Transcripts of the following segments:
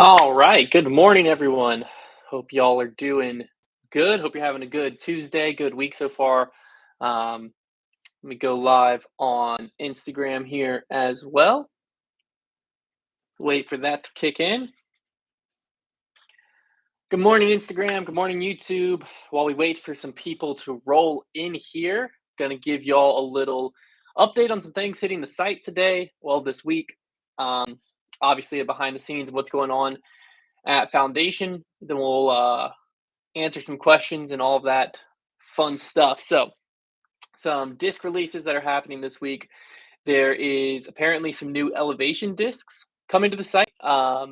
All right. Good morning, everyone. Hope y'all are doing good. Hope you're having a good Tuesday, good week so far. Let me go live on Instagram here as well. Wait for that to kick in. Good morning, Instagram. Good morning, YouTube. While we wait for some people to roll in here, going to give y'all a little update on some things hitting the site today. Well, this week. Obviously, behind the scenes of what's going on at Foundation. Then we'll answer some questions and all of that fun stuff. So, some disc releases that are happening this week. There is apparently some new elevation discs coming to the site. I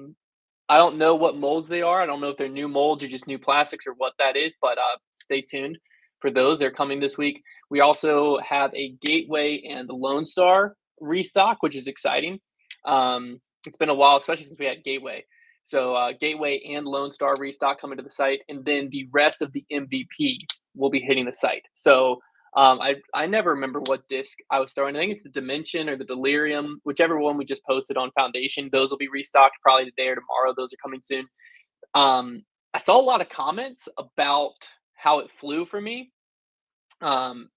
don't know what molds they are. I don't know if they're new molds or just new plastics or what that is, but stay tuned for those. They're coming this week. We also have a Gateway and the Lone Star restock, which is exciting. It's been a while, especially since we had Gateway. So Gateway and Lone Star restock coming to the site, and then the rest of the MVP will be hitting the site. So I never remember what disc I was throwing. I think it's the Dimension or the Delirium, whichever one we just posted on Foundation. Those will be restocked probably today or tomorrow. Those are coming soon. I saw a lot of comments about how it flew for me. Um,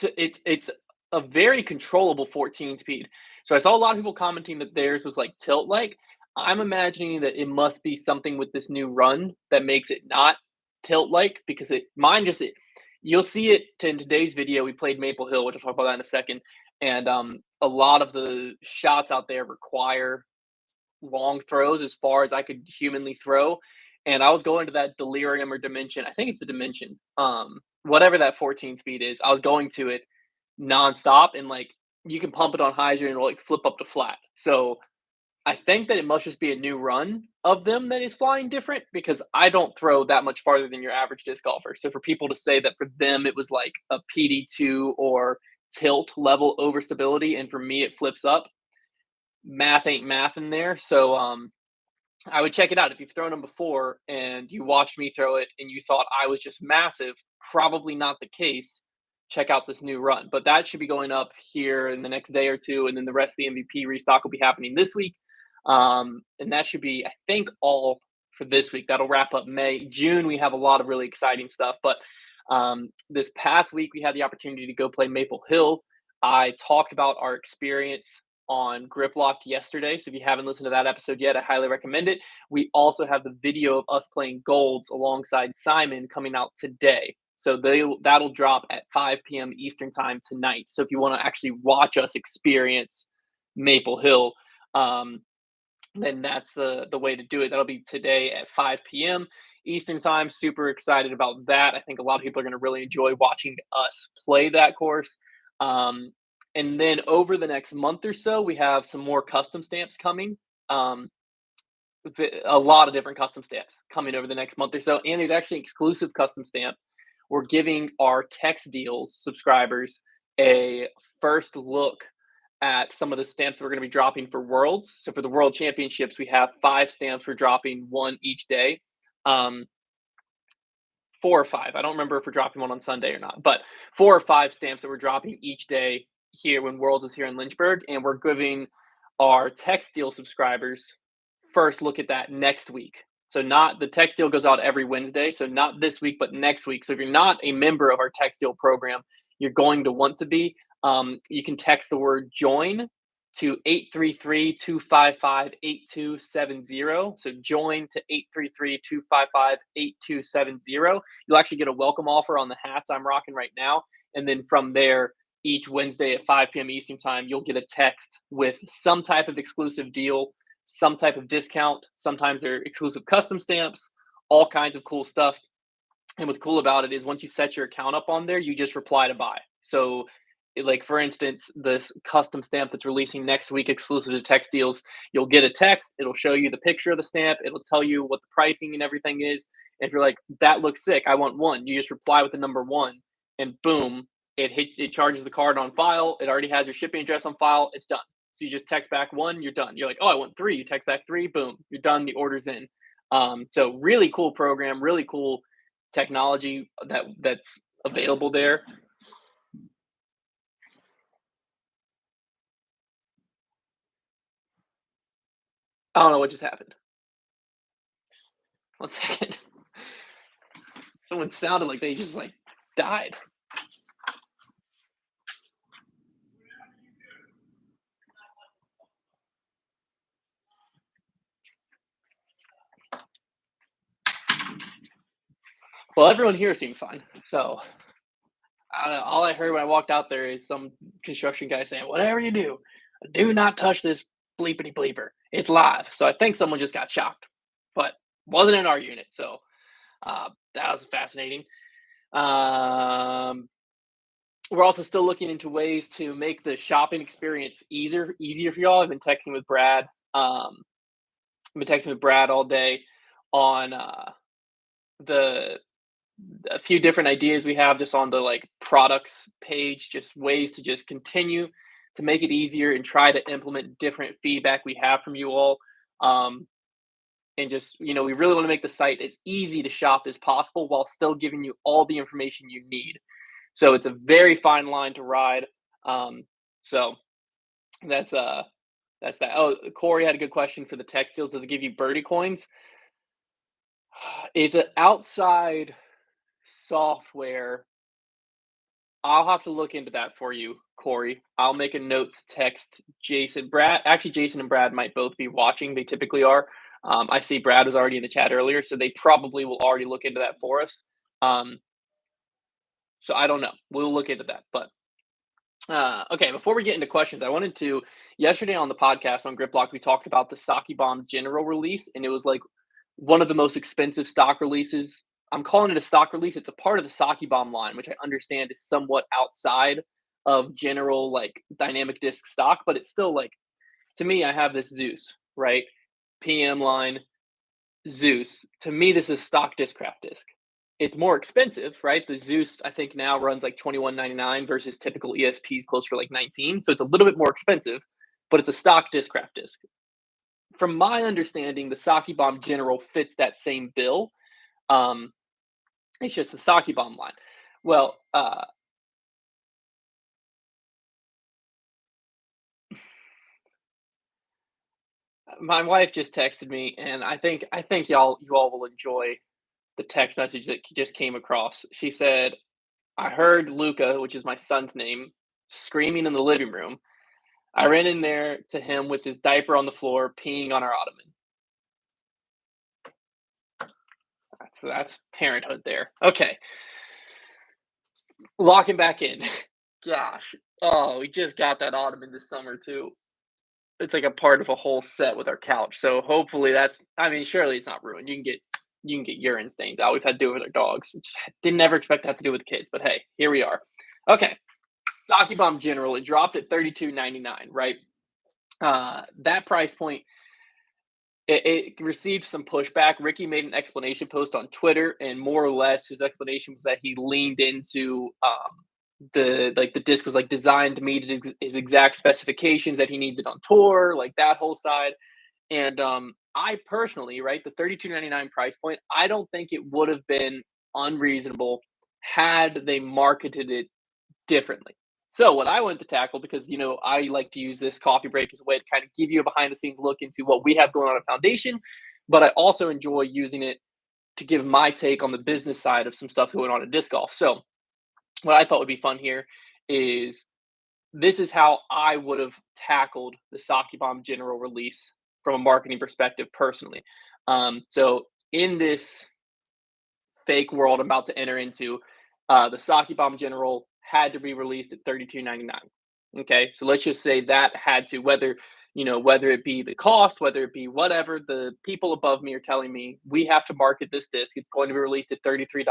it's a very controllable 14 speed. So I saw a lot of people commenting that theirs was like tilt like. I'm imagining that it must be something with this new run that makes it not tilt like because you'll see it in today's video. We played Maple Hill, which I'll talk about that in a second. And a lot of the shots out there require long throws as far as I could humanly throw. And I was going to that Delirium or Dimension. I think it's the Dimension. Whatever that 14 speed is, I was going to it nonstop, and like you can pump it on highs and it'll like flip up to flat. So I think that it must just be a new run of them that is flying different because I don't throw that much farther than your average disc golfer. So for people to say that for them it was like a PD2 or tilt level overstability, and for me it flips up, math ain't math in there. So I would check it out. If you've thrown them before and you watched me throw it and you thought I was just massive, probably not the case. Check out this new run. But that should be going up here in the next day or two. And then the rest of the MVP restock will be happening this week. And that should be, I think, all for this week. That'll wrap up May. June, we have a lot of really exciting stuff. But this past week, we had the opportunity to go play Maple Hill. I talked about our experience on Grip Lock yesterday. So if you haven't listened to that episode yet, I highly recommend it. We also have the video of us playing Golds alongside Simon coming out today. So that'll drop at 5 p.m. Eastern time tonight. So if you want to actually watch us experience Maple Hill, then that's the way to do it. That'll be today at 5 p.m. Eastern time. Super excited about that. I think a lot of people are going to really enjoy watching us play that course. And then over the next month or so, we have some more custom stamps coming. A lot of different custom stamps coming over the next month or so. And there's actually an exclusive custom stamp. We're giving our text deals subscribers a first look at some of the stamps we're going to be dropping for Worlds. So for the World Championships, we have 5 stamps we're dropping, one each day. 4 or 5. I don't remember if we're dropping one on Sunday or not, but 4 or 5 stamps that we're dropping each day here when Worlds is here in Lynchburg. And we're giving our text deal subscribers first look at that next week. So not the text deal goes out every Wednesday. So not this week, but next week. So if you're not a member of our text deal program, you're going to want to be. You can text the word join to 833-255-8270. So join to 833-255-8270. You'll actually get a welcome offer on the hats I'm rocking right now. And then from there, each Wednesday at 5 p.m. Eastern time, you'll get a text with some type of exclusive deal, some type of discount. Sometimes they're exclusive custom stamps, all kinds of cool stuff. And what's cool about it is once you set your account up on there, you just reply to buy. So like for instance, this custom stamp that's releasing next week exclusive to text deals, you'll get a text. It'll show you the picture of the stamp. It'll tell you what the pricing and everything is. And if you're like, that looks sick, I want one, you just reply with the number 1 and boom, it charges the card on file. It already has your shipping address on file. It's done. So you just text back 1, you're done. You're like, oh, I want 3. You text back 3, boom, you're done. The order's in. So really cool program, really cool technology that's available there. I don't know what just happened. One second. Someone sounded like they just like died. Well, everyone here seemed fine. So I don't know. All I heard when I walked out there is some construction guy saying, "Whatever you do not touch this bleepity bleeper. It's live." So I think someone just got shocked, but wasn't in our unit. So that was fascinating. Um, we're also still looking into ways to make the shopping experience easier for y'all. I've been texting with Brad. I've been texting with Brad all day on the a few different ideas we have just on the like products page, just ways to just continue to make it easier and try to implement different feedback we have from you all. Um, and just, we really want to make the site as easy to shop as possible while still giving you all the information you need. So it's a very fine line to ride. So that's that's that. Oh, Corey had a good question for the textiles. Does it give you birdie coins? It's an outside software. I'll have to look into that for you, Corey. I'll make a note to text Jason. Brad, actually, Jason and Brad might both be watching. They typically are. I see Brad was already in the chat earlier, so they probably will already look into that for us. Um, so I don't know. We'll look into that. But okay, before we get into questions, I wanted to. Yesterday on the podcast on Grip Block, we talked about the Sakibomb General release, and it was like one of the most expensive stock releases. I'm calling it a stock release. It's a part of the Sakibomb line, which I understand is somewhat outside of general like dynamic disc stock, but it's still like to me, I have this Zeus, right? PM line, Zeus. To me, this is stock Discraft disc. It's more expensive, right? The Zeus, I think now runs like $21.99 versus typical ESPs close for like 19. So it's a little bit more expensive, but it's a stock Discraft disc. From my understanding, the Sakibomb General fits that same bill. Um, it's just the Sakibomb line. Well, my wife just texted me, and I think you all will enjoy the text message that just came across. She said, "I heard Luca, which is my son's name, screaming in the living room. I ran in there to him with his diaper on the floor, peeing on our ottoman." That's parenthood there. Okay, locking back in. Gosh, oh, we just got that ottoman this summer too. It's like a part of a whole set with our couch. So hopefully that's. I mean, surely it's not ruined. You can get urine stains out. We've had to do it with our dogs. Just didn't ever expect to have to do it with kids, but hey, here we are. Okay, Sakibomb General. It dropped at $32.99. Right. That price point. It received some pushback. Ricky made an explanation post on Twitter, and more or less, his explanation was that he leaned into the disc was like designed to meet his exact specifications that he needed on tour, like that whole side. And I personally, right, the $32.99 price point, I don't think it would have been unreasonable had they marketed it differently. So what I wanted to tackle, because I like to use this coffee break as a way to kind of give you a behind the scenes look into what we have going on at Foundation, but I also enjoy using it to give my take on the business side of some stuff going on at disc golf. So what I thought would be fun here is this is how I would have tackled the Sakibomb General release from a marketing perspective personally. So in this fake world I'm about to enter into, the Sakibomb General had to be released at $32.99. Okay, so let's just say that had to, whether it be the cost, whether it be whatever, the people above me are telling me we have to market this disc. It's going to be released at $33.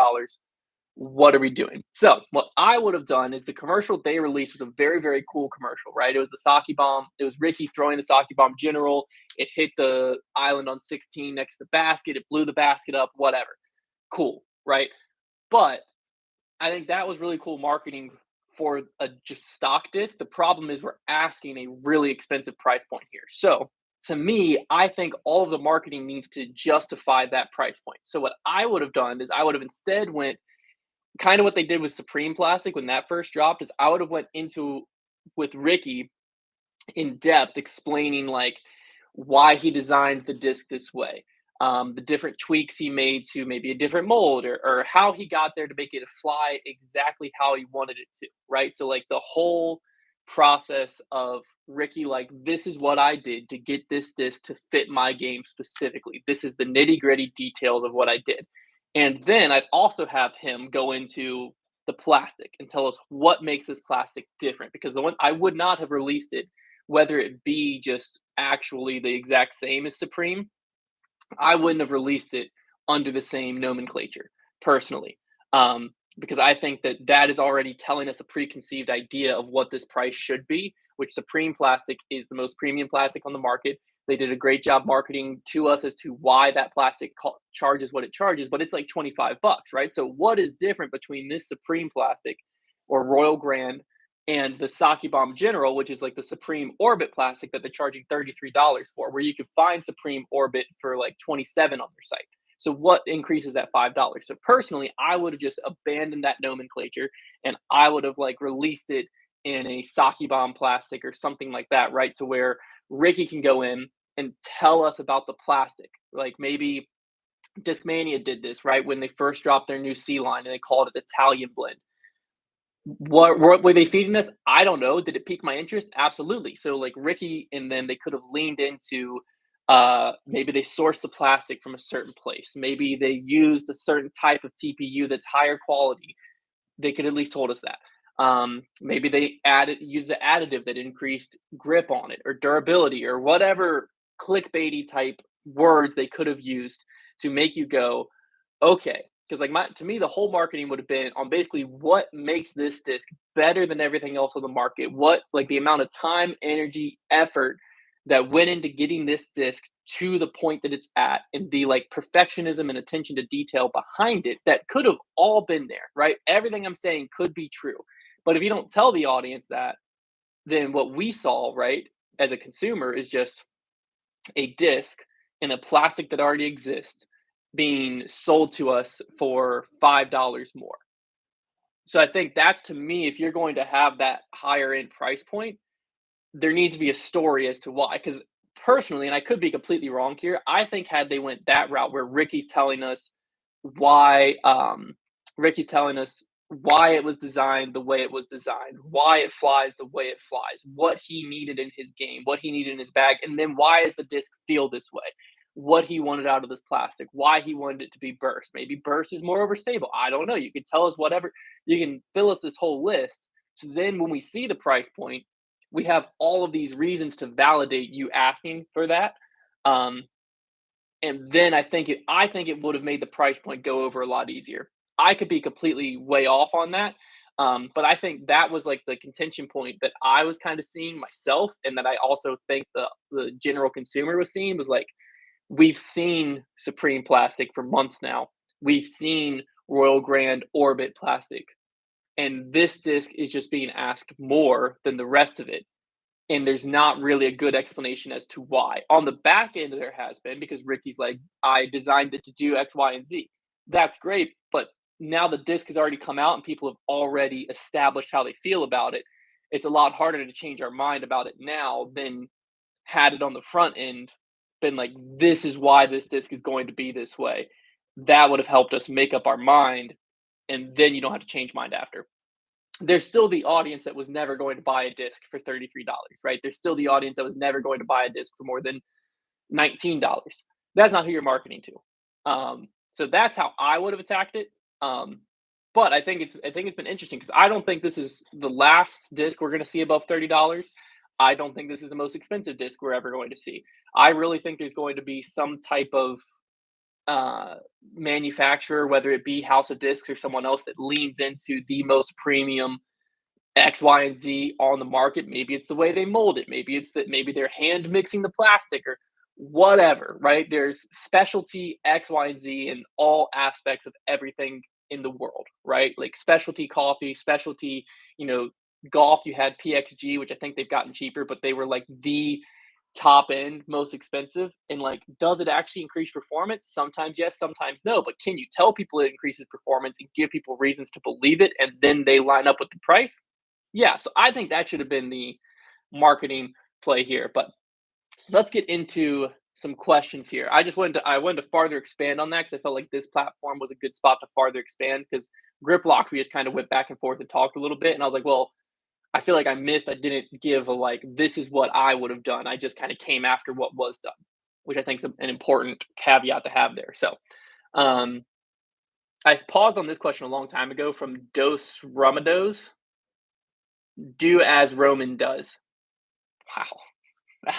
What are we doing? So what I would have done is the commercial they released was a very, very cool commercial, right? It was the Sakibomb. It was Ricky throwing the Sakibomb General. It hit the island on 16 next to the basket. It blew the basket up, whatever. Cool, right? But I think that was really cool marketing for a just stock disc. The problem is we're asking a really expensive price point here. So to me, I think all of the marketing needs to justify that price point. So what I would have done is I would have instead went kind of what they did with Supreme Plastic when that first dropped is I would have went into with Ricky in depth explaining like why he designed the disc this way, the different tweaks he made to maybe a different mold, or how he got there to make it fly exactly how he wanted it to, right? So like the whole process of Ricky, like, this is what I did to get this disc to fit my game specifically. This is the nitty gritty details of what I did. And then I'd also have him go into the plastic and tell us what makes this plastic different, because the one I would not have released it, whether it be just actually the exact same as Supreme, I wouldn't have released it under the same nomenclature personally, because I think that that is already telling us a preconceived idea of what this price should be, which Supreme plastic is the most premium plastic on the market. They did a great job marketing to us as to why that plastic charges what it charges, but it's like 25 bucks, right? So what is different between this Supreme plastic or Royal Grand and the Sakibomb General, which is like the Supreme Orbit plastic that they're charging $33 for, where you can find Supreme Orbit for like 27 on their site. So what increases that $5? So personally, I would have just abandoned that nomenclature, and I would have like released it in a Sakibomb plastic or something like that, right? To where Ricky can go in and tell us about the plastic. Like maybe Discmania did this, right? When they first dropped their new C line and they called it Italian blend. What were they feeding us? I don't know. Did it pique my interest? Absolutely. So like Ricky and them, they could have leaned into, maybe they sourced the plastic from a certain place. Maybe they used a certain type of TPU that's higher quality. They could at least told us that. Maybe they used an additive that increased grip on it or durability or whatever clickbaity type words they could have used to make you go, okay. Because like to me, the whole marketing would have been on basically what makes this disc better than everything else on the market. What, like, the amount of time, energy, effort that went into getting this disc to the point that it's at, and the like perfectionism and attention to detail behind it that could have all been there, right? Everything I'm saying could be true. But if you don't tell the audience that, then what we saw, right, as a consumer is just a disc in a plastic that already exists being sold to us for $5 more. So I think that's, to me, if you're going to have that higher end price point, there needs to be a story as to why. Because personally, and I could be completely wrong here, I think had they went that route where why Ricky's telling us why it was designed the way it was designed, why it flies the way it flies, what he needed in his game, what he needed in his bag, and then why does the disc feel this way? What he wanted out of this plastic, why he wanted it to be burst. Maybe burst is more overstable. I don't know. You can tell us whatever. You can fill us this whole list. So then when we see the price point, we have all of these reasons to validate you asking for that. Um, and then I think it would have made the price point go over a lot easier. I could be completely way off on that, but I think that was, like, the contention point that I was kinda seeing myself, and that I also think the general consumer was seeing was, like, we've seen Supreme plastic for months now. We've seen Royal Grand Orbit plastic, and this disc is just being asked more than the rest of it, and there's not really a good explanation as to why. On the back end, there has been, because Ricky's like, I designed it to do X, Y, and Z. That's great, but now the disc has already come out and people have already established how they feel about it. It's a lot harder to change our mind about it now than had it on the front end been like, this is why this disc is going to be this way. That would have helped us make up our mind, and then you don't have to change mind after. There's still the audience that was never going to buy a disc for $33, right? There's still the audience that was never going to buy a disc for more than $19. That's not who you're marketing to. So that's how I would have attacked it. But I think it's been interesting because I don't think this is the last disc we're going to see above $30. I don't think this is the most expensive disc we're ever going to see. I really think there's going to be some type of uh, manufacturer, whether it be House of Discs or someone else, that leans into the most premium X, Y, and Z on the market. Maybe it's the way they mold it. Maybe it's that maybe they're hand mixing the plastic or whatever, right? There's specialty X, Y, and Z in all aspects of everything in the world, right? Like specialty coffee, specialty, you know, golf. You had PXG, which I think they've gotten cheaper, but they were like the top end, most expensive. And like, does it actually increase performance? Sometimes yes, sometimes no. But can you tell people it increases performance and give people reasons to believe it, and then they line up with the price? Yeah, so I think that should have been the marketing play here. But let's get into some questions here. I wanted to farther expand on that because I felt like this platform was a good spot to farther expand because grip lock we just kind of went back and forth and talked a little bit, and I was like, well, I feel like I didn't give a like this is what I would have done. I just kind of came after what was done, which I think is an important caveat to have there. So um, I paused on this question a long time ago from Dos Ramados. Do as Roman does. Wow.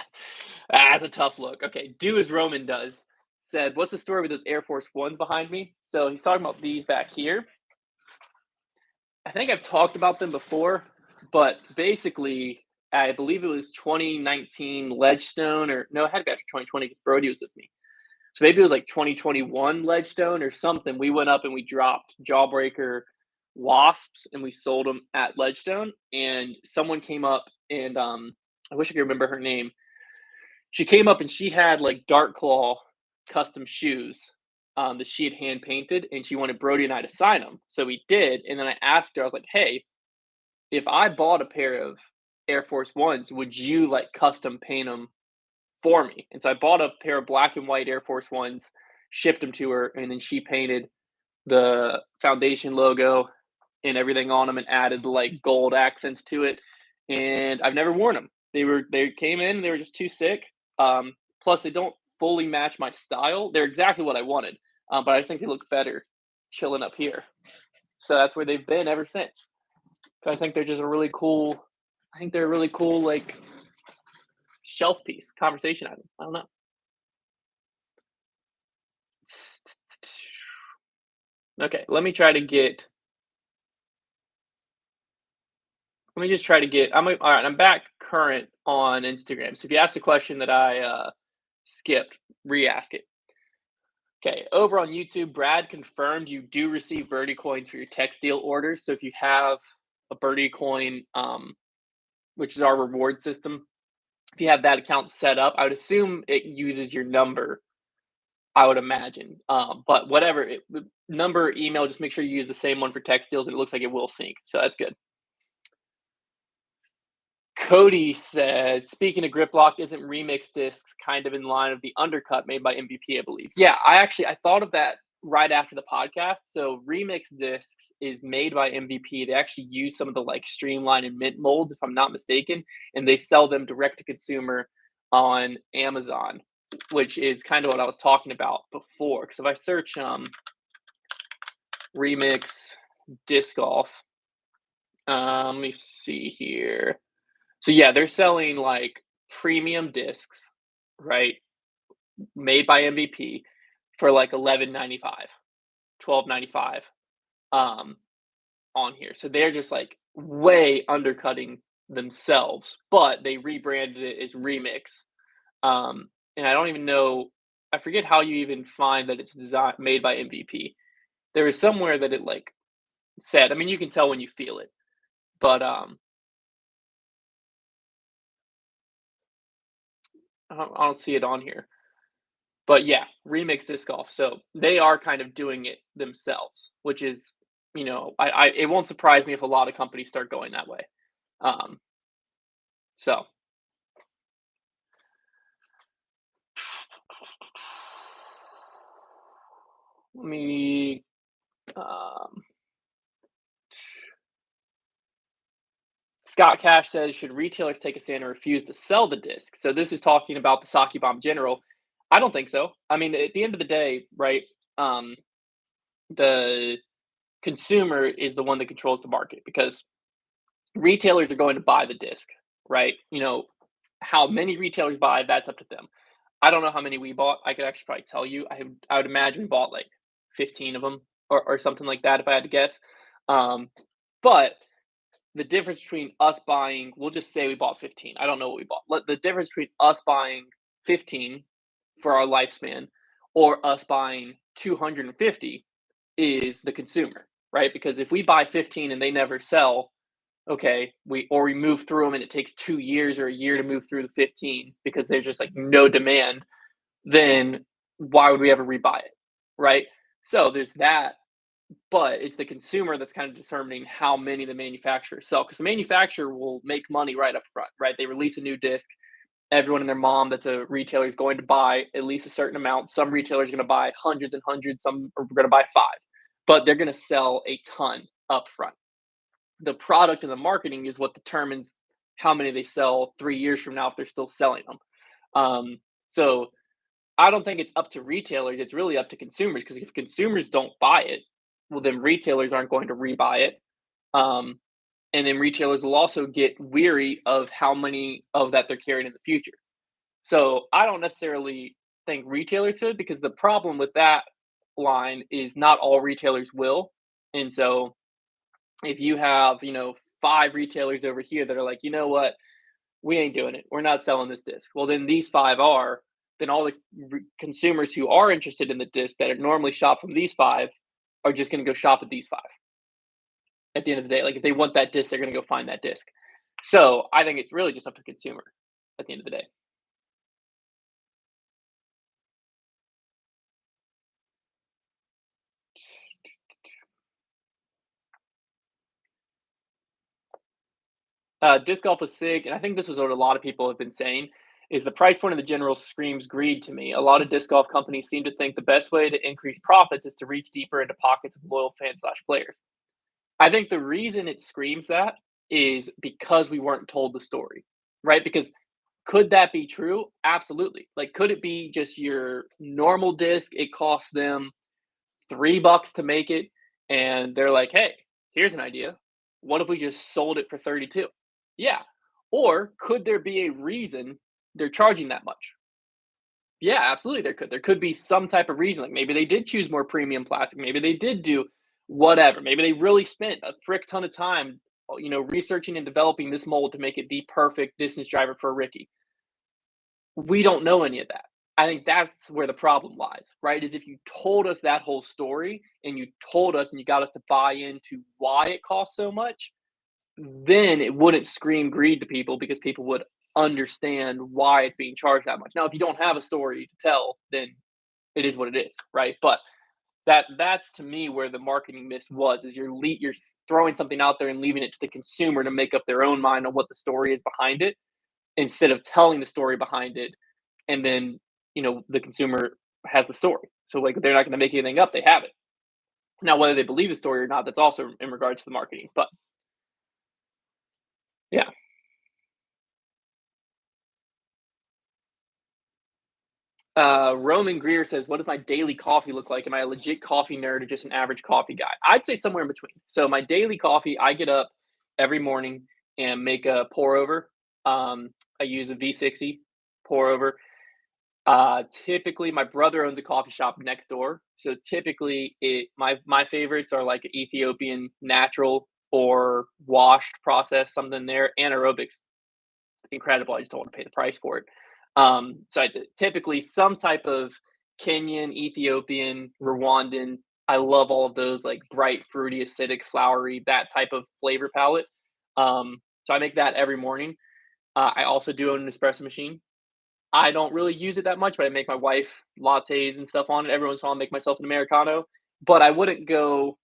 That's a tough look. Okay, do as Roman does. Said, what's the story with those Air Force Ones behind me? So he's talking about these back here. I think I've talked about them before, but basically, I believe it was 2019 Ledgestone, or no, it had to be after 2020 because Brody was with me. So maybe it was like 2021 Ledgestone or something. We went up and we dropped Jawbreaker Wasps and we sold them at Ledgestone. And someone came up and I wish I could remember her name. She came up and she had like Dark Claw custom shoes that she had hand painted, and she wanted Brody and I to sign them. So we did, and then I asked her, I was like, "Hey, if I bought a pair of Air Force Ones, would you like custom paint them for me?" And so I bought a pair of black and white Air Force Ones, shipped them to her, and then she painted the foundation logo and everything on them and added the like gold accents to it. And I've never worn them. They came in, they were just too sick. Plus they don't fully match my style. They're exactly what I wanted, but I just think they look better chilling up here. So that's where they've been ever since. I think they're just a really cool. I think they're a really cool like shelf piece, conversation item. I don't know. Okay, let me just try to get. All right. I'm back current on Instagram. So if you asked a question that I skipped, re-ask it. Okay, over on YouTube, Brad confirmed you do receive birdie coins for your text deal orders. So if you have a birdie coin, which is our reward system, if you have that account set up, I would assume it uses your number. I would imagine, but whatever number, email, just make sure you use the same one for text deals, and it looks like it will sync. So that's good. Cody said, speaking of grip lock, isn't remix discs kind of in line of the undercut made by MVP, I believe? Yeah, I thought of that right after the podcast. So remix discs is made by MVP. They actually use some of the like streamline and mint molds, if I'm not mistaken, and they sell them direct to consumer on Amazon, which is kind of what I was talking about before. Because if I search remix disc golf, let me see here. So yeah, they're selling like premium discs, right? Made by MVP for like $11.95, $12.95 on here. So they're just like way undercutting themselves, but they rebranded it as Remix. And I don't even know, I forget how you even find that it's designed made by MVP. There is somewhere that it like said, I mean, you can tell when you feel it, but I don't see it on here. But yeah, Remix Disc Golf. So they are kind of doing it themselves, which is, I it won't surprise me if a lot of companies start going that way. Um, so let me. Um, Scott Cash says, should retailers take a stand and refuse to sell the disc? So this is talking about the Sakibomb General. I don't think so. I mean, at the end of the day, right? Um, the consumer is the one that controls the market because retailers are going to buy the disc, right? How many retailers buy, that's up to them. I don't know how many we bought. I could actually probably tell you. I would imagine we bought like 15 of them or something like that if I had to guess. But the difference between us buying, we'll just say we bought 15. I don't know what we bought. The difference between us buying 15 for our lifespan or us buying 250 is the consumer, right? Because if we buy 15 and they never sell, okay, we move through them and it takes 2 years or a year to move through the 15 because there's just like no demand, then why would we ever rebuy it, right? So there's that, but it's the consumer that's kind of determining how many the manufacturers sell because the manufacturer will make money right up front, right? They release a new disc, everyone and their mom that's a retailer is going to buy at least a certain amount. Some retailers are going to buy hundreds and hundreds, some are going to buy five, but they're going to sell a ton up front. The product and the marketing is what determines how many they sell 3 years from now if they're still selling them. So I don't think it's up to retailers. It's really up to consumers because if consumers don't buy it, well, then retailers aren't going to rebuy it. Um, and then retailers will also get weary of how many of that they're carrying in the future. So I don't necessarily think retailers should because the problem with that line is not all retailers will. And so if you have, five retailers over here that are like, you know what, we ain't doing it. We're not selling this disc. Well, then these five are. Then all the consumers who are interested in the disc that are normally shop from these five are just going to go shop at these five at the end of the day. Like if they want that disc, they're going to go find that disc. So I think it's really just up to the consumer at the end of the day. Disc golf was sick, and I think this was what a lot of people have been saying. Is the price point of the general screams greed to me. A lot of disc golf companies seem to think the best way to increase profits is to reach deeper into pockets of loyal fans slash players. I think the reason it screams that is because we weren't told the story, right? Because could that be true? Absolutely. Like, could it be just your normal disc? It costs them $3 to make it, and they're like, "Hey, here's an idea. What if we just sold it for 32?" Yeah. Or could there be a reason they're charging that much? Yeah, absolutely. There could. There could be some type of reason. Like maybe they did choose more premium plastic. Maybe they did do whatever. Maybe they really spent a frick ton of time, researching and developing this mold to make it the perfect distance driver for a Ricky. We don't know any of that. I think that's where the problem lies, right? Is if you told us that whole story and you told us and you got us to buy into why it costs so much, then it wouldn't scream greed to people because people would understand why it's being charged that much. Now, if you don't have a story to tell, then it is what it is, right? But that's to me where the marketing miss was is you're throwing something out there and leaving it to the consumer to make up their own mind on what the story is behind it instead of telling the story behind it and then the consumer has the story. So like they're not going to make anything up; they have it. Now, whether they believe the story or not, that's also in regards to the marketing. But yeah, Roman Greer says, "What does my daily coffee look like? Am I a legit coffee nerd or just an average coffee guy?" I'd say somewhere in between. So my daily coffee, I get up every morning and make a pour over. I use a V60 pour over. Typically, my brother owns a coffee shop next door, so typically, my favorites are like Ethiopian natural or washed process, something there. Anaerobics, incredible. I just don't want to pay the price for it. So typically some type of Kenyan, Ethiopian, Rwandan. I love all of those like bright, fruity, acidic, flowery, that type of flavor palette. So I make that every morning. I also do own an espresso machine. I don't really use it that much, but I make my wife lattes and stuff on it. Every once in a while, I make myself an Americano, but I wouldn't go.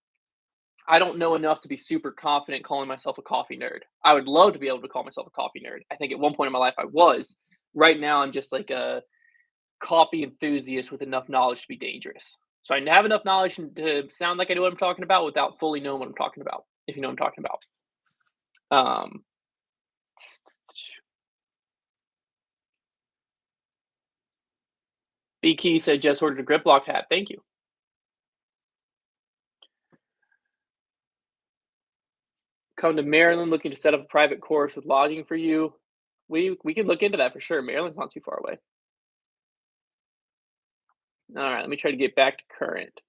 I don't know enough to be super confident calling myself a coffee nerd. I would love to be able to call myself a coffee nerd. I think at one point in my life I was. Right now, I'm just like a coffee enthusiast with enough knowledge to be dangerous. So I have enough knowledge to sound like I know what I'm talking about without fully knowing what I'm talking about. If you know what I'm talking about. Um, B Key said just ordered a grip lock hat. Thank you. Come to Maryland looking to set up a private course with lodging for you. We could look into that for sure. Maryland's not too far away. All right, let me try to get back to current.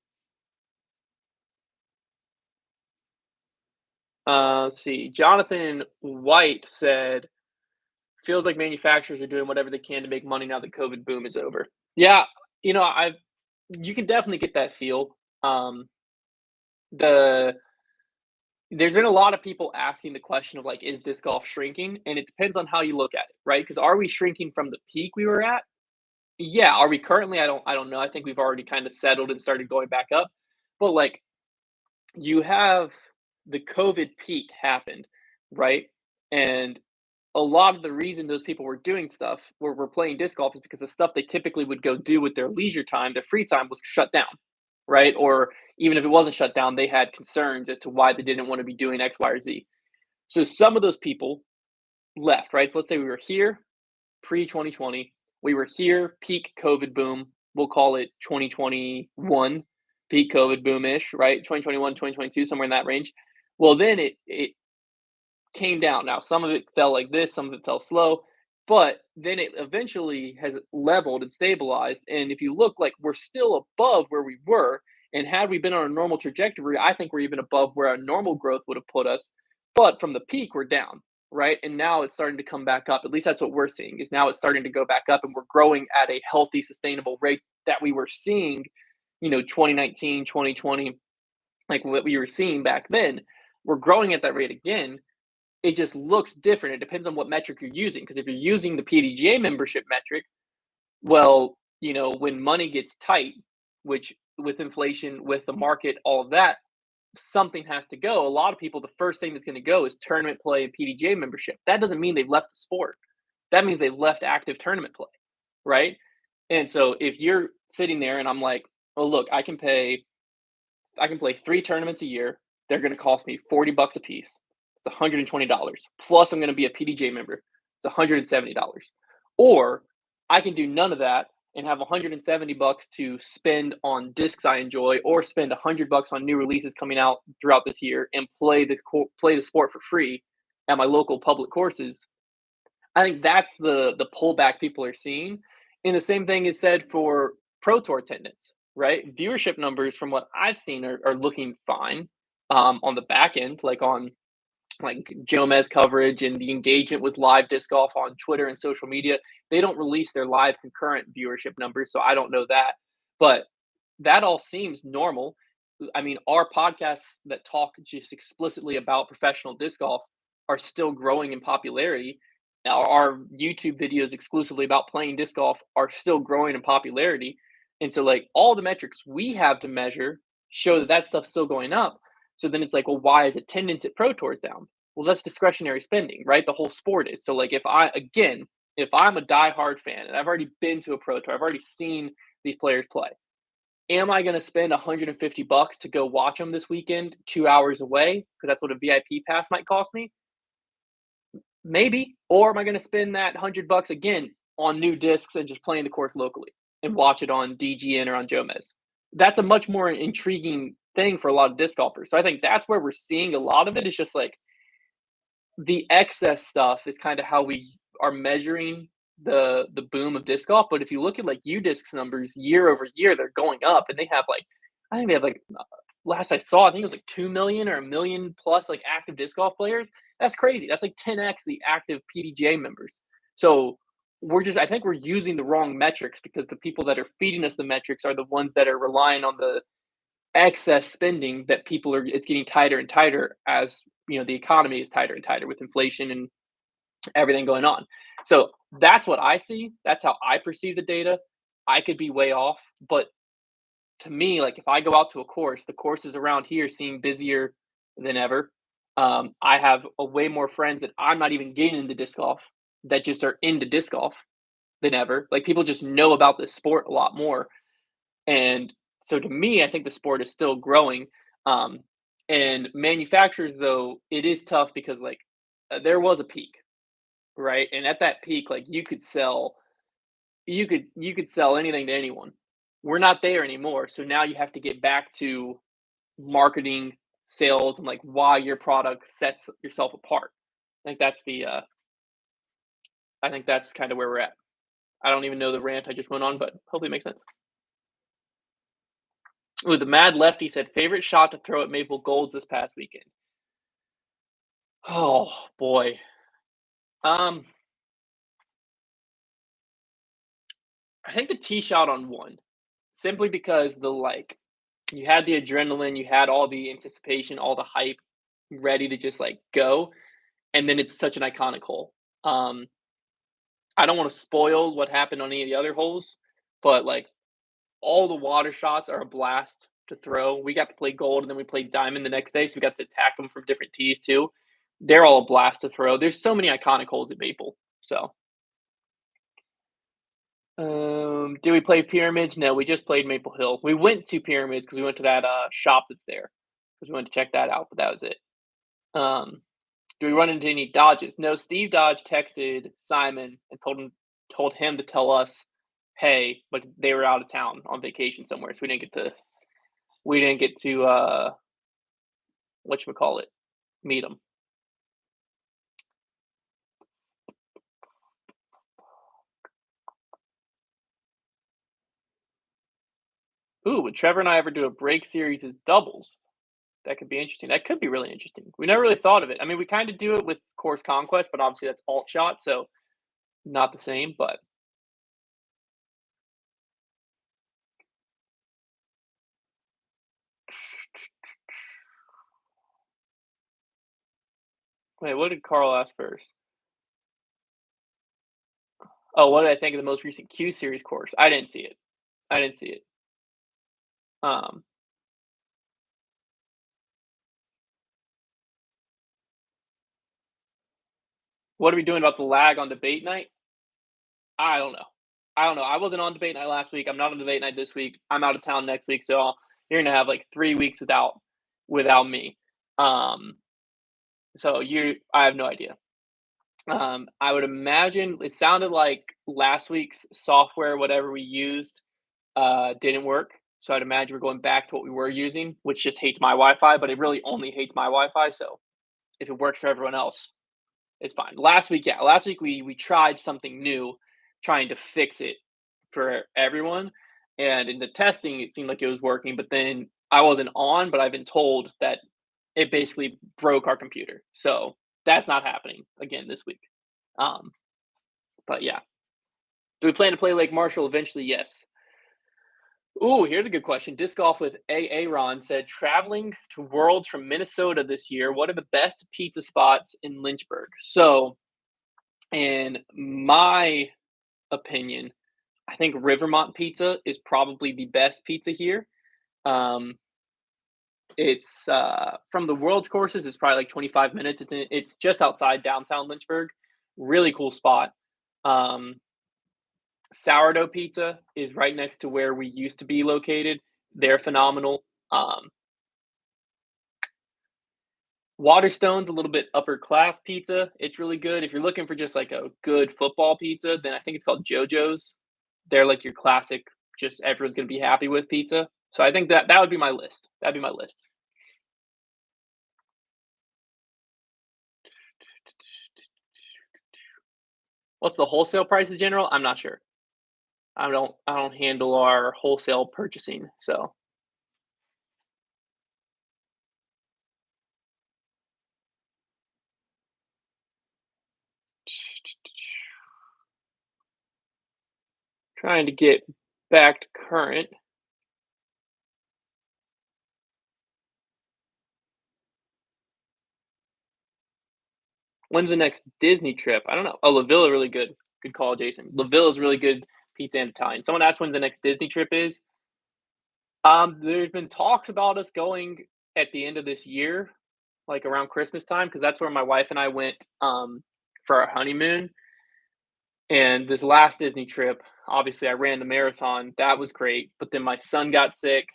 Let's see. Jonathan White said, "Feels like manufacturers are doing whatever they can to make money now that COVID boom is over." Yeah, I you can definitely get that feel. The There's been a lot of people asking the question of like, is disc golf shrinking? And it depends on how you look at it, right? Because are we shrinking from the peak we were at? Yeah. Are we currently? I don't know. I think we've already kind of settled and started going back up. But like you have the COVID peak happened, right? And a lot of the reason those people were doing stuff were playing disc golf is because the stuff they typically would go do with their leisure time, their free time was shut down, right? Or even if it wasn't shut down, they had concerns as to why they didn't want to be doing X, Y, or Z. So some of those people left, right? So let's say we were here pre 2020, we were here peak COVID boom. We'll call it 2021 peak COVID boom ish, right? 2021, 2022, somewhere in that range. Well, then it came down. Now, some of it fell like this, some of it fell slow, but then it eventually has leveled and stabilized. And if you look, like, we're still above where we were. And had we been on a normal trajectory, I think we're even above where our normal growth would have put us. But from the peak, we're down, right? And now it's starting to come back up. At least that's what we're seeing, is now it's starting to go back up and we're growing at a healthy, sustainable rate that we were seeing, 2019, 2020, like what we were seeing back then. We're growing at that rate again. It just looks different. It depends on what metric you're using. Because if you're using the PDGA membership metric, well, when money gets tight, which with inflation, with the market, all of that, something has to go. A lot of people, the first thing that's going to go is tournament play and PDGA membership. That doesn't mean they've left the sport. That means they've left active tournament play, right? And so if you're sitting there and I'm like, oh, look, I can play 3 tournaments a year. They're going to cost me $40 a piece. It's $120. Plus, I'm going to be a PDJ member. It's $170. Or I can do none of that and have $170 to spend on discs I enjoy, or spend $100 on new releases coming out throughout this year and play the sport for free at my local public courses. I think that's the pullback people are seeing. And the same thing is said for Pro Tour attendance, right? Viewership numbers, from what I've seen, are looking fine on the back end, like on Jomez coverage and the engagement with live disc golf on Twitter and social media. They don't release their live concurrent viewership numbers, so I don't know that. But that all seems normal. I mean, our podcasts that talk just explicitly about professional disc golf are still growing in popularity. Our YouTube videos exclusively about playing disc golf are still growing in popularity. And so, like, all the metrics we have to measure show that stuff's still going up. So then it's like, well, why is attendance at Pro Tours down? Well, that's discretionary spending, right? The whole sport is. So, like, if I'm a diehard fan and I've already been to a Pro Tour, I've already seen these players play, am I going to spend $150 to go watch them this weekend, 2 hours away? Because that's what a VIP pass might cost me. Maybe. Or am I going to spend that $100 again on new discs and just playing the course locally and watch it on DGN or on Jomez? That's a much more intriguing thing for a lot of disc golfers. So I think that's where we're seeing a lot of it. Is just like the excess stuff is kind of how we are measuring the boom of disc golf. But if you look at like UDisc's numbers year over year, they're going up, and I think they have like, last I saw, I think it was like 2 million or 1 million plus like active disc golf players. That's crazy. That's like 10x the active PDGA members. So I think we're using the wrong metrics, because the people that are feeding us the metrics are the ones that are relying on the excess spending that it's getting tighter and tighter as, the economy is tighter and tighter with inflation and everything going on. So that's what I see. That's how I perceive the data. I could be way off, but to me, like, if I go out to a course, the courses around here seem busier than ever. I have a way more friends that I'm not even getting into disc golf that just are into disc golf than ever. Like, people just know about this sport a lot more. And so to me, I think the sport is still growing. And manufacturers, though, it is tough because, like, there was a peak, right? And at that peak, like, you could sell anything to anyone. We're not there anymore. So now you have to get back to marketing, sales, and like why your product sets yourself apart. I think that's kind of where we're at. I don't even know the rant I just went on, but hopefully it makes sense. Ooh, the Mad Lefty said, favorite shot to throw at Maple Golds this past weekend. Oh boy. I think the tee shot on one, simply because you had the adrenaline, you had all the anticipation, all the hype ready to just like go. And then it's such an iconic hole. I don't want to spoil what happened on any of the other holes, but like, all the water shots are a blast to throw. We got to play gold, and then we played diamond the next day, so we got to attack them from different tees too. they're all a blast to throw. There's so many iconic holes at Maple. So, did we play Pyramids? No, we just played Maple Hill. We went to Pyramids because we went to that shop that's there because we went to check that out, but that was it. Um, do we run into any dodges? No, Steve Dodge texted Simon and told him to tell us, hey, but they were out of town on vacation somewhere, so we didn't get to whatchamacallit, meet them. Ooh, would Trevor and I ever do a break series as doubles? That could be interesting. That could be really interesting. We never really thought of it. I mean, we kind of do it with Course Conquest, but obviously that's alt shot, so not the same. But wait, what did Carl ask first? Oh, what did I think of the most recent Q series course? I didn't see it. I didn't see it. Um, what are we doing about the lag on debate night? I don't know. I don't know. I wasn't on debate night last week. I'm not on debate night this week. I'm out of town next week, so you're gonna have like 3 weeks without me. Um, so I have no idea. I would imagine it sounded like last week's software, whatever we used, didn't work. So I'd imagine we're going back to what we were using, which just hates my Wi-Fi, but it really only hates my Wi-Fi. So if it works for everyone else, it's fine. Last week, yeah, last week we tried something new, trying to fix it for everyone, and in the testing, it seemed like it was working. But then I wasn't on, but I've been told that it basically broke our computer. So that's not happening again this week. Um, but yeah, do we plan to play Lake Marshall eventually? Yes. Ooh, here's a good question. Disc golf with Ron said, traveling to Worlds from Minnesota this year, what are the best pizza spots in Lynchburg? So, in my opinion, I think Rivermont Pizza is probably the best pizza here. Um, it's from the Worlds courses. It's probably like 25 minutes. It's just outside downtown Lynchburg. Really cool spot. Um, Sourdough Pizza is right next to where we used to be located. They're phenomenal. Waterstone's a little bit upper class pizza. It's really good. If you're looking for just like a good football pizza, then I think it's called JoJo's. They're like your classic, just everyone's gonna be happy with pizza. So I think that would be my list. That'd be my list. What's the wholesale price of General? I'm not sure. I don't handle our wholesale purchasing, so trying to get back to current. When's the next Disney trip? I don't know. Oh, La Villa, really good. Good call, Jason. La Villa is really good pizza and Italian. Someone asked when the next Disney trip is. There's been talks about us going at the end of this year, like around Christmas time, because that's where my wife and I went for our honeymoon. And this last Disney trip, obviously, I ran the marathon. That was great. But then my son got sick.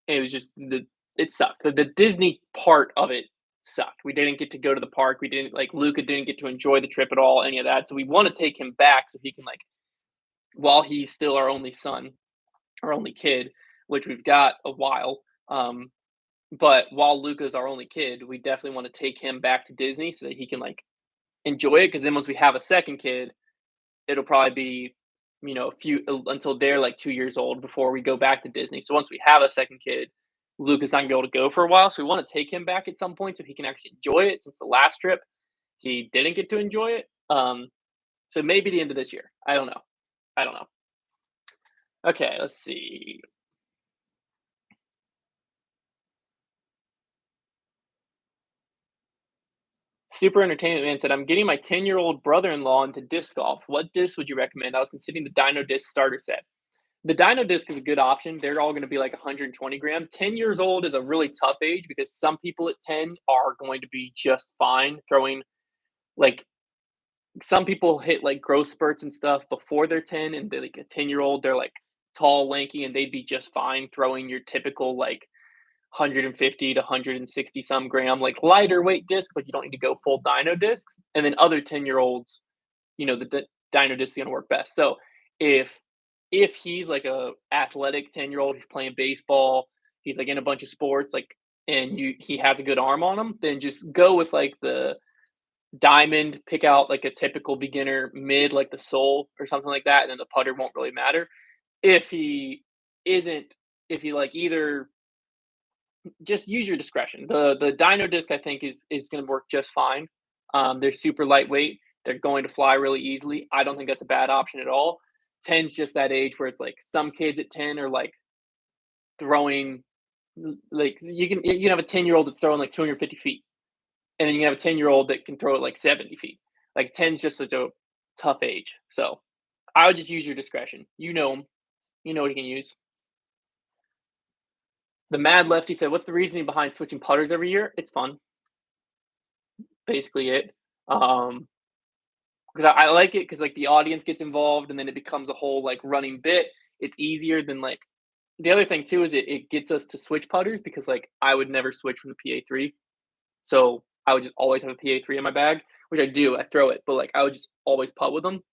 And it was just it sucked. The Disney part of it sucked. We didn't get to go to the park. We didn't like Luca didn't get to enjoy the trip at all, any of that. So we want to take him back so he can like while he's still our only son, our only kid, which we've got a while. But while Luca's our only kid, we definitely want to take him back to Disney so that he can like enjoy it. Because then once we have a second kid, it'll probably be a few until they're like 2 years old before we go back to Disney. So once we have a second kid, Luca's not gonna be able to go for a while. So we want to take him back at some point so he can actually enjoy it. Since the last trip he didn't get to enjoy it. So maybe the end of this year. I don't know. I don't know. Okay, let's see. Super Entertainment Man said, I'm getting my 10-year-old brother in law into disc golf. What disc would you recommend? I was considering the Dino Disc starter set. The Dino Disc is a good option. They're all going to be like 120 grams. 10 years old is a really tough age because some people at 10 are going to be just fine throwing. Like some people hit like growth spurts and stuff before they're 10, and they're like a 10-year-old, they're like tall, lanky, and they'd be just fine throwing your typical like 150 to 160 some gram, like lighter weight disc, but you don't need to go full dyno discs. And then other 10-year-olds, the dyno disc is going to work best. So if if he's like a athletic 10-year-old, he's playing baseball, he's like in a bunch of sports, like and he has a good arm on him, then just go with like the diamond, pick out like a typical beginner mid, like the soul or something like that, and then the putter won't really matter. If he isn't, if you like either just use your discretion. The dyno disc I think is going to work just fine. They're super lightweight. They're going to fly really easily. I don't think that's a bad option at all. 10's just that age where it's like some kids at 10 are like throwing like you can have a 10-year-old that's throwing like 250 feet, and then you can have a 10-year-old that can throw it like 70 feet. Like 10's just such a tough age. So I would just use your discretion. You know him. You know what he can use. The Mad Lefty said, "What's the reasoning behind switching putters every year? It's fun." Basically it. Because I like it because like the audience gets involved and then it becomes a whole like running bit. It's easier than like the other thing too is it gets us to switch putters because like I would never switch from the PA3. So I would just always have a PA3 in my bag, which I do. I throw it, but like I would just always putt with them.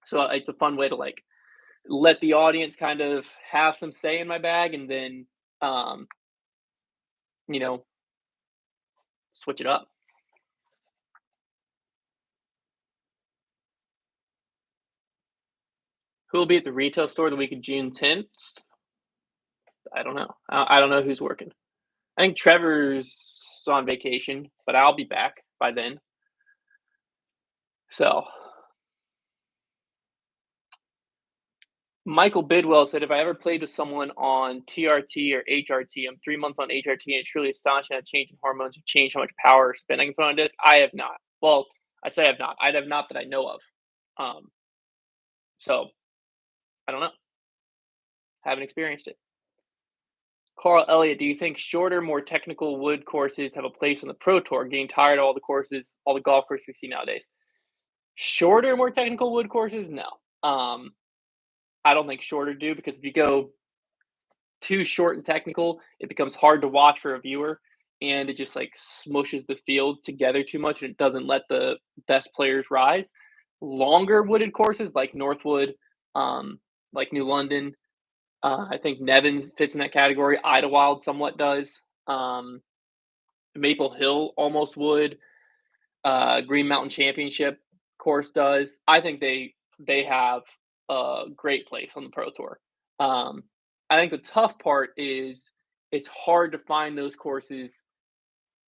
So it's a fun way to like let the audience kind of have some say in my bag and then um, you know, switch it up. Who will be at the retail store the week of June 10th? I don't know. I don't know who's working. I think Trevor's on vacation, but I'll be back by then. So Michael Bidwell said, if I ever played with someone on TRT or HRT, I'm 3 months on HRT, and it's truly astonishing how changing hormones have changed how much power or spin I can put on a disc. I have not. Well, I say I have not. I have not that I know of. Um, so I don't know. Haven't experienced it. Carl Elliott, do you think shorter, more technical wood courses have a place on the Pro Tour? Getting tired of all the courses, all the golf courses we see nowadays. Shorter, more technical wood courses? No. I don't think shorter do because if you go too short and technical, it becomes hard to watch for a viewer and it just like smushes the field together too much and it doesn't let the best players rise. Longer wooded courses like Northwood, like New London, I think Nevins fits in that category. Idlewild somewhat does. Maple Hill almost would. Green Mountain Championship course does. I think they have a great place on the Pro Tour. I think the tough part is it's hard to find those courses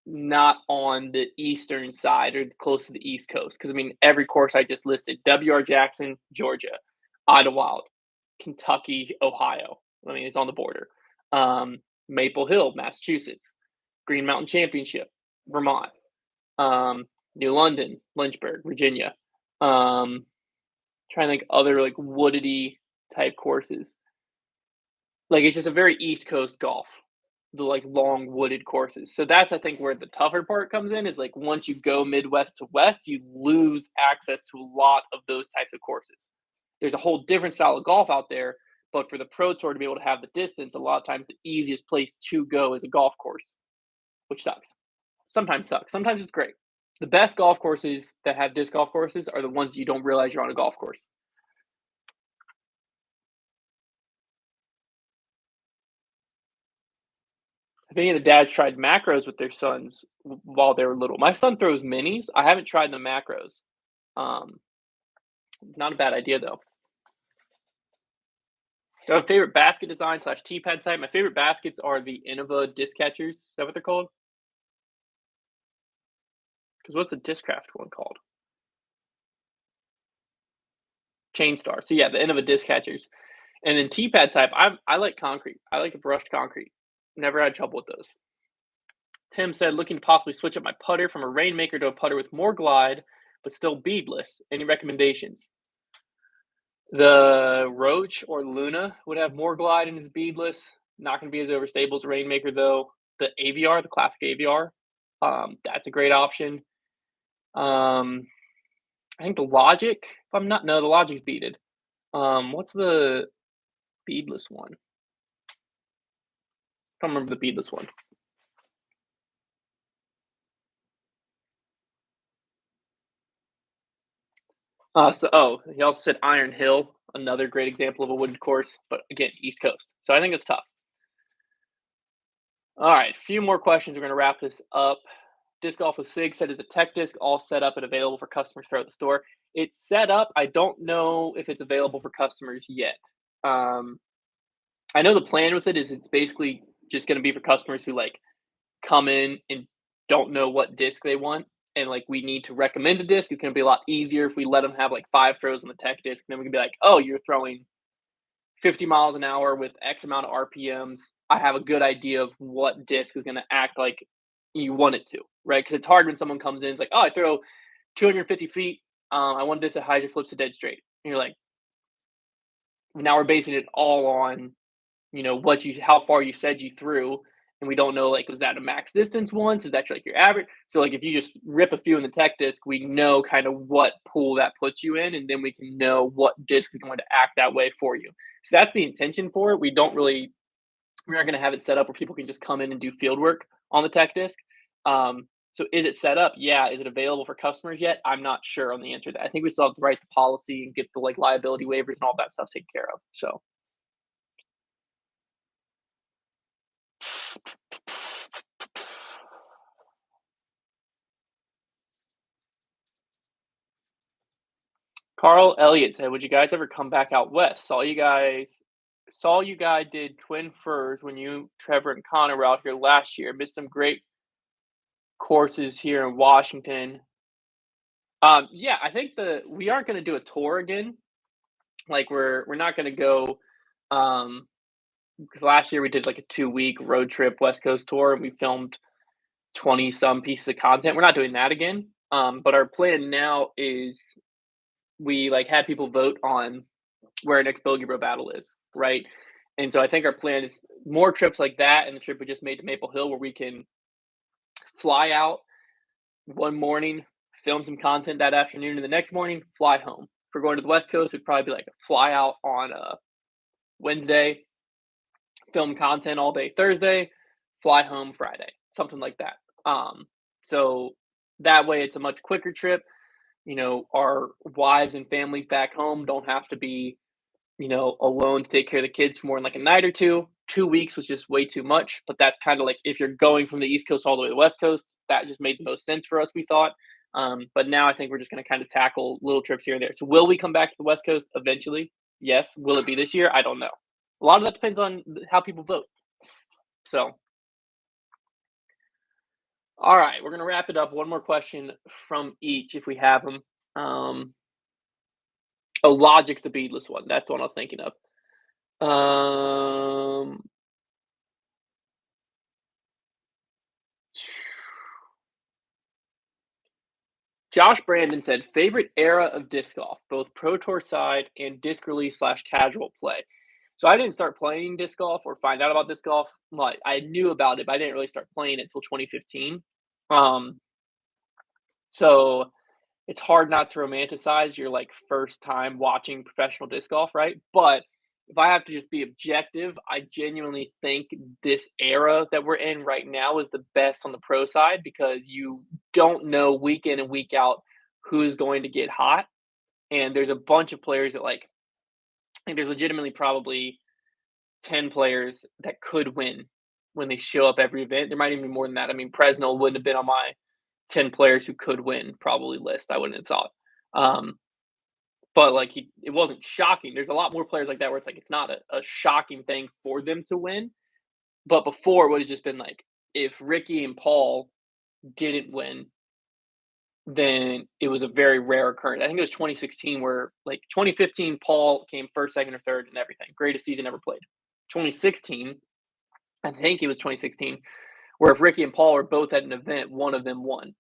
not on the eastern side or close to the East Coast. Because I mean, every course I just listed: W.R. Jackson, Georgia; Idlewild, Kentucky, Ohio. I mean, it's on the border. Maple Hill, Massachusetts; Green Mountain Championship, Vermont; New London, Lynchburg, Virginia. Trying to think other like woodedy type courses. Like it's just a very East Coast golf, the like long wooded courses. So that's I think where the tougher part comes in is like once you go Midwest to West, you lose access to a lot of those types of courses. There's a whole different style of golf out there, but for the Pro Tour to be able to have the distance, a lot of times the easiest place to go is a golf course, which sucks. Sometimes sucks. Sometimes it's great. The best golf courses that have disc golf courses are the ones you don't realize you're on a golf course. If any of the dads tried macros with their sons while they were little, my son throws minis. I haven't tried the macros. Um, not a bad idea though. So I have a favorite basket design slash tee pad type. My favorite baskets are the Innova disc catchers. Is that what they're called? Because what's the Discraft one called? Chain Star. So yeah, the Innova disc catchers. And then tee pad type, I like concrete. I like a brushed concrete. Never had trouble with those. Tim said, looking to possibly switch up my putter from a Rainmaker to a putter with more glide, but still beadless. Any recommendations? The Roach or Luna would have more glide and is beadless. Not gonna be as overstable as Rainmaker though. The AVR, the classic AVR, that's a great option. Um, I think the Logic, if I'm not no, the Logic's beaded. What's the beadless one? I don't remember the beadless one. He also said Iron Hill, another great example of a wooded course, but again, East Coast. So I think it's tough. All right, a few more questions. We're going to wrap this up. Disc Golf with Sig said, is the tech disc all set up and available for customers throughout the store? It's set up. I don't know if it's available for customers yet. Um, I know the plan with it is it's basically just going to be for customers who like come in and don't know what disc they want. And like we need to recommend a disc. It's going to be a lot easier if we let them have like 5 throws on the tech disc. And then we can be like, oh, you're throwing 50 miles an hour with X amount of RPMs. I have a good idea of what disc is going to act like you want it to, right? Because it's hard when someone comes in, it's like, oh, I throw 250 feet. I want this that hydro flips to dead straight. And you're like, now we're basing it all on, how far you said you threw. And we don't know, like, was that a max distance once? Is that like your average? So, like, if you just rip a few in the tech disc, we know kind of what pool that puts you in, and then we can know what disc is going to act that way for you. So that's the intention for it. We're not going to have it set up where people can just come in and do field work on the tech disc. So is it set up? Yeah. Is it available for customers yet? I'm not sure on the answer to that. I think we still have to write the policy and get the like liability waivers and all that stuff taken care of. So Carl Elliott said, "Would you guys ever come back out west? Saw you guys did Twin Furs when you, Trevor, and Connor were out here last year. Missed some great courses here in Washington. Yeah, I think the we aren't going to do a tour again. Like we're not going to go because last year we did like a 2 week road trip West Coast tour and we filmed 20 some pieces of content. We're not doing that again. But our plan now is we like had people vote on where our next Bogey Bro battle is, right? And so I think our plan is more trips like that and the trip we just made to Maple Hill where we can fly out one morning, film some content that afternoon, and the next morning fly home. If we're going to the West Coast, we'd probably be like a fly out on a Wednesday, film content all day Thursday, fly home Friday, something like that. So that way it's a much quicker trip. Our wives and families back home don't have to be, alone to take care of the kids for more than like a night or two. 2 weeks was just way too much, but that's kind of like if you're going from the East Coast all the way to the West Coast, that just made the most sense for us, we thought. But now I think we're just going to kind of tackle little trips here and there. So will we come back to the West Coast eventually? Yes. Will it be this year? I don't know. A lot of that depends on how people vote. So, all right, we're gonna wrap it up. One more question from each, if we have them. Logic's the beadless one. That's the one I was thinking of. Um, Josh Brandon said, favorite era of disc golf, both Pro Tour side and disc release slash casual play. So I didn't start playing disc golf or find out about disc golf. Like I knew about it, but I didn't really start playing it until 2015. Um, so it's hard not to romanticize your like first time watching professional disc golf, right? But if I have to just be objective, I genuinely think this era that we're in right now is the best on the pro side because you don't know week in and week out who's going to get hot. And there's a bunch of players that like there's legitimately probably 10 players that could win when they show up every event. There might even be more than that. I mean, Presnell wouldn't have been on my 10 players who could win probably list. I wouldn't have thought. Um, but like it wasn't shocking. There's a lot more players like that where it's like it's not a shocking thing for them to win. But before it would have just been like if Ricky and Paul didn't win, then it was a very rare occurrence. I think it was 2016 where like 2015 Paul came first, second, or third and everything. Greatest season ever played. 2016, I think it was 2016, where if Ricky and Paul were both at an event, one of them won.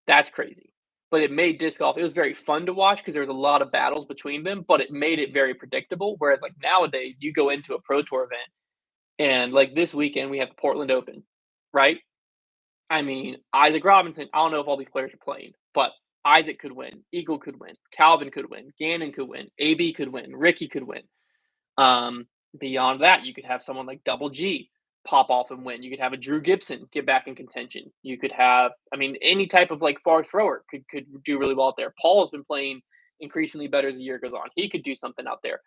That's crazy. but it made disc golf, it was very fun to watch because there was a lot of battles between them, but it made it very predictable. Whereas like nowadays, you go into a pro tour event and like this weekend we have the Portland Open, right? I mean, Isaac Robinson, I don't know if all these players are playing, but Isaac could win, Eagle could win, Calvin could win, Gannon could win, AB could win, Ricky could win. Um, Beyond that, you could have someone like Double G pop off and win. You could have a Drew Gibson get back in contention. You could have, I mean, any type of like far thrower could do really well out there. Paul has been playing increasingly better as the year goes on. He could do something out there.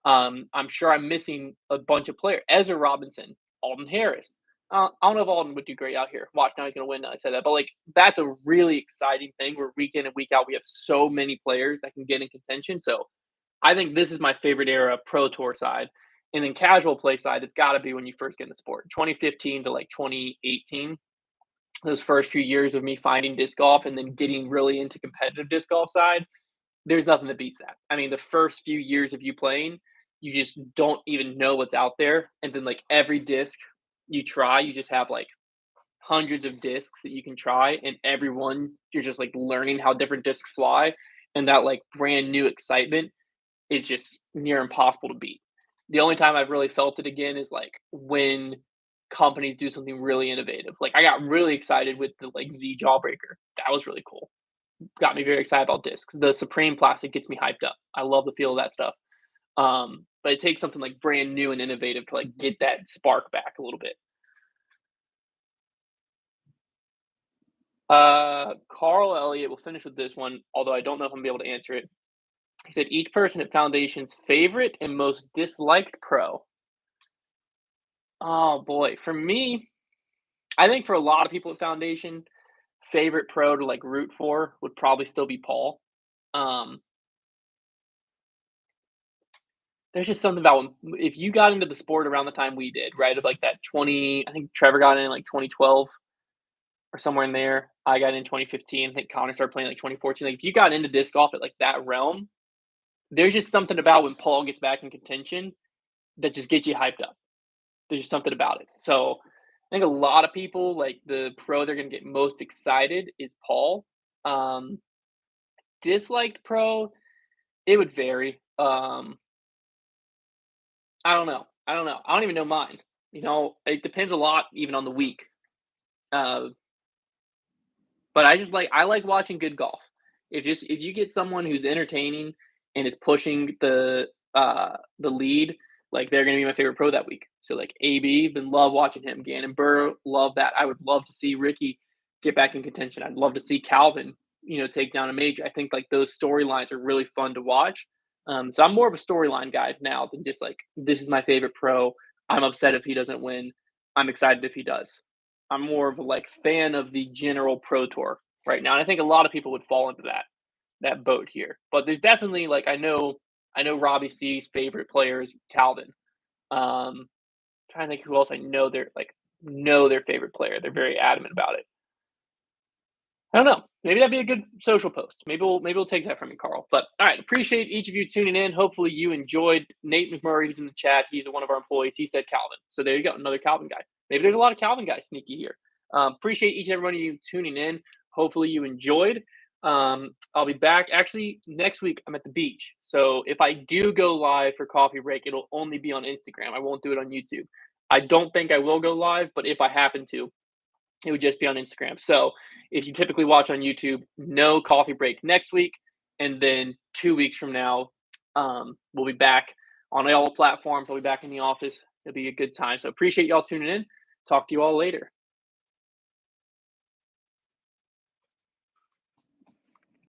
I'm sure I'm missing a bunch of players. Ezra Robinson, Alden Harris. I don't know if Alden would do great out here. Watch, now he's going to win. Now I said that, but like that's a really exciting thing where week in and week out we have so many players that can get in contention. So I think this is my favorite era, pro tour side. And then casual play side, it's got to be when you first get in the sport. 2015 to like 2018, those first few years of me finding disc golf and then getting really into competitive disc golf side, there's nothing that beats that. I mean, the first few years of you playing, you just don't even know what's out there. And then like every disc you try, you just have like hundreds of discs that you can try, and every one you're just like learning how different discs fly. And that like brand new excitement is just near impossible to beat. The only time I've really felt it again is like when companies do something really innovative. Like I got really excited with the like Z Jawbreaker. That was really cool. Got me very excited about discs. The Supreme Plastic gets me hyped up. I love the feel of that stuff. But it takes something like brand new and innovative to like get that spark back a little bit. Carl Elliott will finish with this one, although I don't know if I'm gonna be able to answer it. He said each person at Foundation's favorite and most disliked pro. Oh boy, for me, I think for a lot of people at Foundation, favorite pro to like root for would probably still be Paul. Um, there's just something about if you got into the sport around the time we did, right? Of like that 20, I think Trevor got in like 2012 or somewhere in there. I got in 2015. I think Connor started playing like 2014. Like if you got into disc golf at like that realm, there's just something about when Paul gets back in contention that just gets you hyped up. There's just something about it. So I think a lot of people like the pro they're going to get most excited is Paul. Um, Disliked pro, it would vary. I don't know. I don't know. I don't even know mine. You know, it depends a lot even on the week. Uh, but I like watching good golf. If you get someone who's entertaining and is pushing the lead, like they're gonna be my favorite pro that week. So like AB, been love watching him. Gannon Burr, love that. I would love to see Ricky get back in contention. I'd love to see Calvin, you know, take down a major. I think like those storylines are really fun to watch. So I'm more of a storyline guy now than just like this is my favorite pro. I'm upset if he doesn't win. I'm excited if he does. I'm more of a like fan of the general pro tour right now. And I think a lot of people would fall into that boat here. But there's definitely like I know Robbie C's favorite player is Calvin. Trying to think who else I know know their favorite player. They're very adamant about it. I don't know. Maybe that'd be a good social post. Maybe we'll take that from you, Carl. But all right, appreciate each of you tuning in. Hopefully you enjoyed. Nate McMurray, he's in the chat. He's one of our employees. He said Calvin. So there you go, another Calvin guy. Maybe there's a lot of Calvin guys sneaky here. Appreciate each and every one of you tuning in. Hopefully you enjoyed. I'll be back. Actually, next week I'm at the beach. So if I do go live for coffee break, it'll only be on Instagram. I won't do it on YouTube. I don't think I will go live, but if I happen to, it would just be on Instagram. So if you typically watch on YouTube, no coffee break next week. And then 2 weeks from now, we'll be back on all platforms. I'll be back in the office. It'll be a good time. So appreciate y'all tuning in. Talk to you all later.